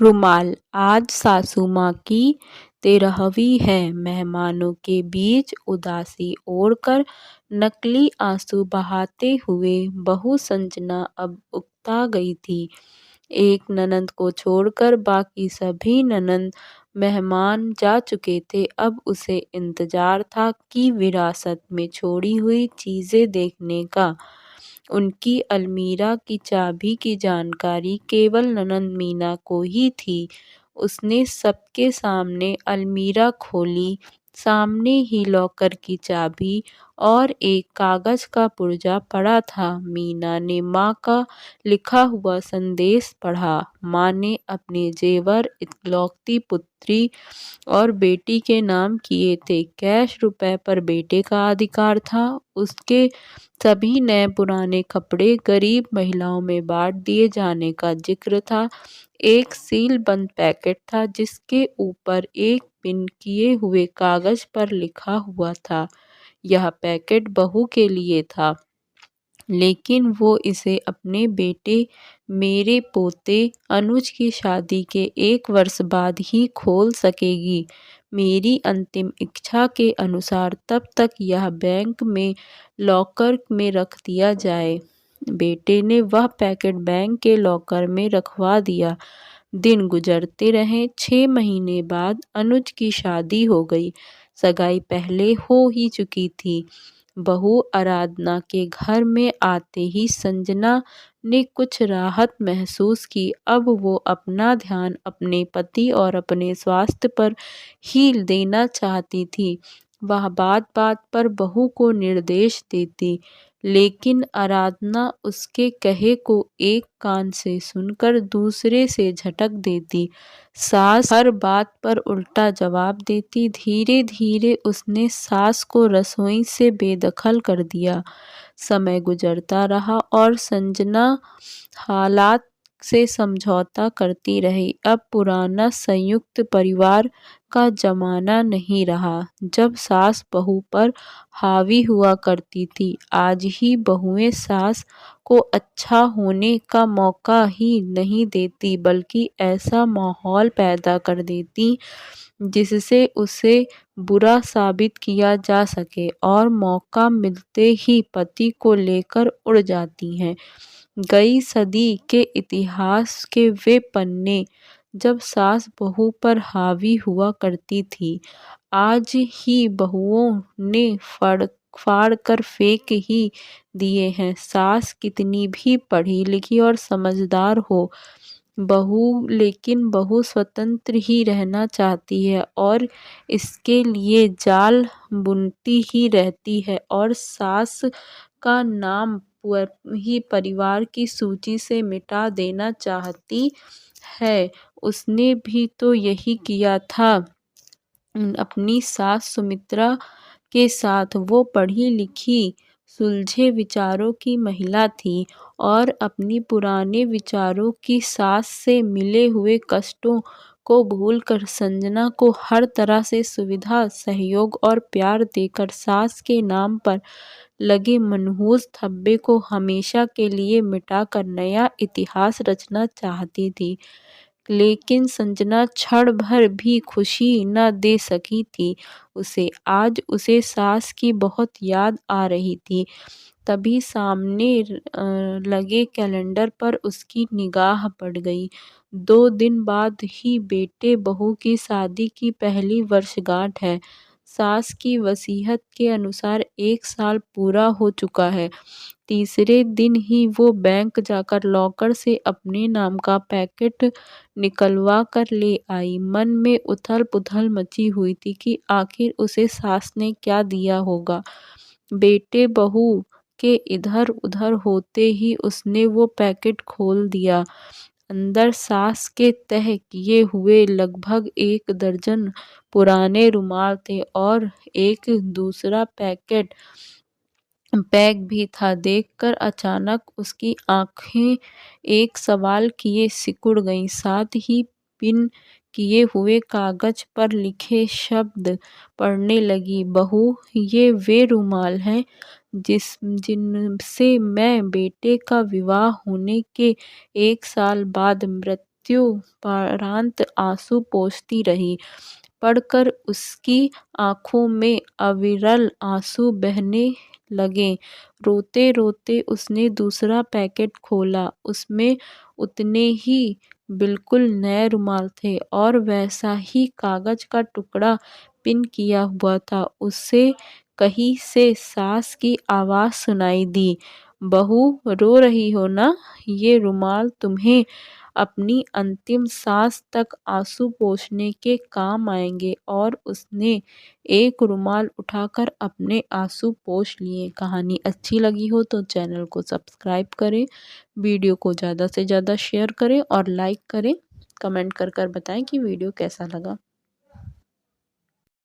रुमाल। आज सासू माँ की 13वीं है। मेहमानों के बीच उदासी ओढ़कर नकली आंसू बहाते हुए बहू संजना अब उकता गई थी। एक ननंद को छोड़कर बाकी सभी ननंद मेहमान जा चुके थे। अब उसे इंतजार था कि विरासत में छोड़ी हुई चीजें देखने का। उनकी अलमीरा की चाबी की जानकारी केवल ननंद मीना को ही थी। उसने सबके सामने अलमीरा खोली। सामने ही लॉकर की चाबी और एक कागज का पुर्जा पड़ा था। मीना ने माँ का लिखा हुआ संदेश पढ़ा। माँ ने अपने जेवर इकलौती पुत्री और बेटी के नाम किए थे। कैश रुपए पर बेटे का अधिकार था। उसके सभी नए पुराने कपड़े गरीब महिलाओं में बांट दिए जाने का जिक्र था। एक सील बंद पैकेट था जिसके ऊपर एक पिन किए हुए कागज पर लिखा हुआ था, यह पैकेट बहू के लिए था, लेकिन वो इसे अपने बेटे मेरे पोते अनुज की शादी के 1 वर्ष बाद ही खोल सकेगी। मेरी अंतिम इच्छा के अनुसार तब तक यह बैंक में लॉकर में रख दिया जाए। बेटे ने वह पैकेट बैंक के लॉकर में रखवा दिया। दिन गुजरते रहे। 6 महीने बाद अनुज की शादी हो गई। सगाई पहले हो ही चुकी थी। बहू आराधना के घर में आते ही संजना ने कुछ राहत महसूस की। अब वो अपना ध्यान अपने पति और अपने स्वास्थ्य पर ही देना चाहती थी। वह बात बात पर बहू को निर्देश देती, लेकिन आराधना उसके कहे को एक कान से सुनकर दूसरे से झटक देती। सास हर बात पर उल्टा जवाब देती। धीरे धीरे उसने सास को रसोई से बेदखल कर दिया। समय गुजरता रहा और संजना हालात से समझौता करती रही। अब पुराना संयुक्त परिवार का जमाना नहीं रहा, जब सास बहू पर हावी हुआ करती थी। आज ही बहुएं सास को अच्छा होने का मौका ही नहीं देती, बल्कि ऐसा माहौल पैदा कर देती जिससे उसे बुरा साबित किया जा सके, और मौका मिलते ही पति को लेकर उड़ जाती हैं। गई सदी के इतिहास के वे पन्ने जब सास बहू पर हावी हुआ करती थी, आज ही बहुओं ने फाड़ कर फेंक ही दिए हैं। सास कितनी भी पढ़ी लिखी और समझदार हो, लेकिन बहू स्वतंत्र ही रहना चाहती है और इसके लिए जाल बुनती ही रहती है और सास का नाम ही परिवार की सूची से मिटा देना चाहती है। उसने भी तो यही किया था अपनी सास सुमित्रा के साथ। वो पढ़ी लिखी सुलझे विचारों की महिला थी और अपनी पुराने विचारों की सास से मिले हुए कष्टों को भूलकर संजना को हर तरह से सुविधा, सहयोग और प्यार देकर सास के नाम पर लगे मनहूस धब्बे को हमेशा के लिए मिटाकर नया इतिहास रचना चाहती थी। लेकिन संजना क्षण भर भी खुशी न दे सकी थी उसे। आज उसे सास की बहुत याद आ रही थी। तभी सामने लगे कैलेंडर पर उसकी निगाह पड़ गई। 2 दिन बाद ही बेटे बहू की शादी की पहली वर्षगांठ है। सास की वसीयत के अनुसार 1 साल पूरा हो चुका है। तीसरे दिन ही वो बैंक जाकर लॉकर से अपने नाम का पैकेट निकलवा कर ले आई। मन में उथल पुथल मची हुई थी कि आखिर उसे सास ने क्या दिया होगा। बेटे बहू के इधर उधर होते ही उसने वो पैकेट खोल दिया। अंदर सास के तह किए हुए लगभग 1 दर्जन पुराने रुमाल थे और एक दूसरा बैग भी था। देखकर अचानक उसकी आंखें एक सवाल किए सिकुड़ गईं। साथ ही पिन किए हुए कागज पर लिखे शब्द पढ़ने लगी। बहू, ये वे रुमाल हैं जिनसे मैं बेटे का विवाह होने के 1 साल बाद मृत्युपरांत आंसू पोंछती रही। पढ़कर उसकी आँखों में अविरल आंसू बहने लगे। रोते-रोते उसने दूसरा पैकेट खोला। उसमें उतने ही बिल्कुल नए रुमाल थे और वैसा ही कागज का टुकड़ा पिन किया हुआ था। उसे कहीं से सास की आवाज़ सुनाई दी, "बहू, रो रही हो ना? ये रुमाल तुम्हें अपनी अंतिम सांस तक आंसू पोंछने के काम आएंगे।" और उसने एक रुमाल उठाकर अपने आंसू पोंछ लिए। कहानी अच्छी लगी हो तो चैनल को सब्सक्राइब करें, वीडियो को ज़्यादा से ज़्यादा शेयर करें और लाइक करें। कमेंट कर बताएं कि वीडियो कैसा लगा।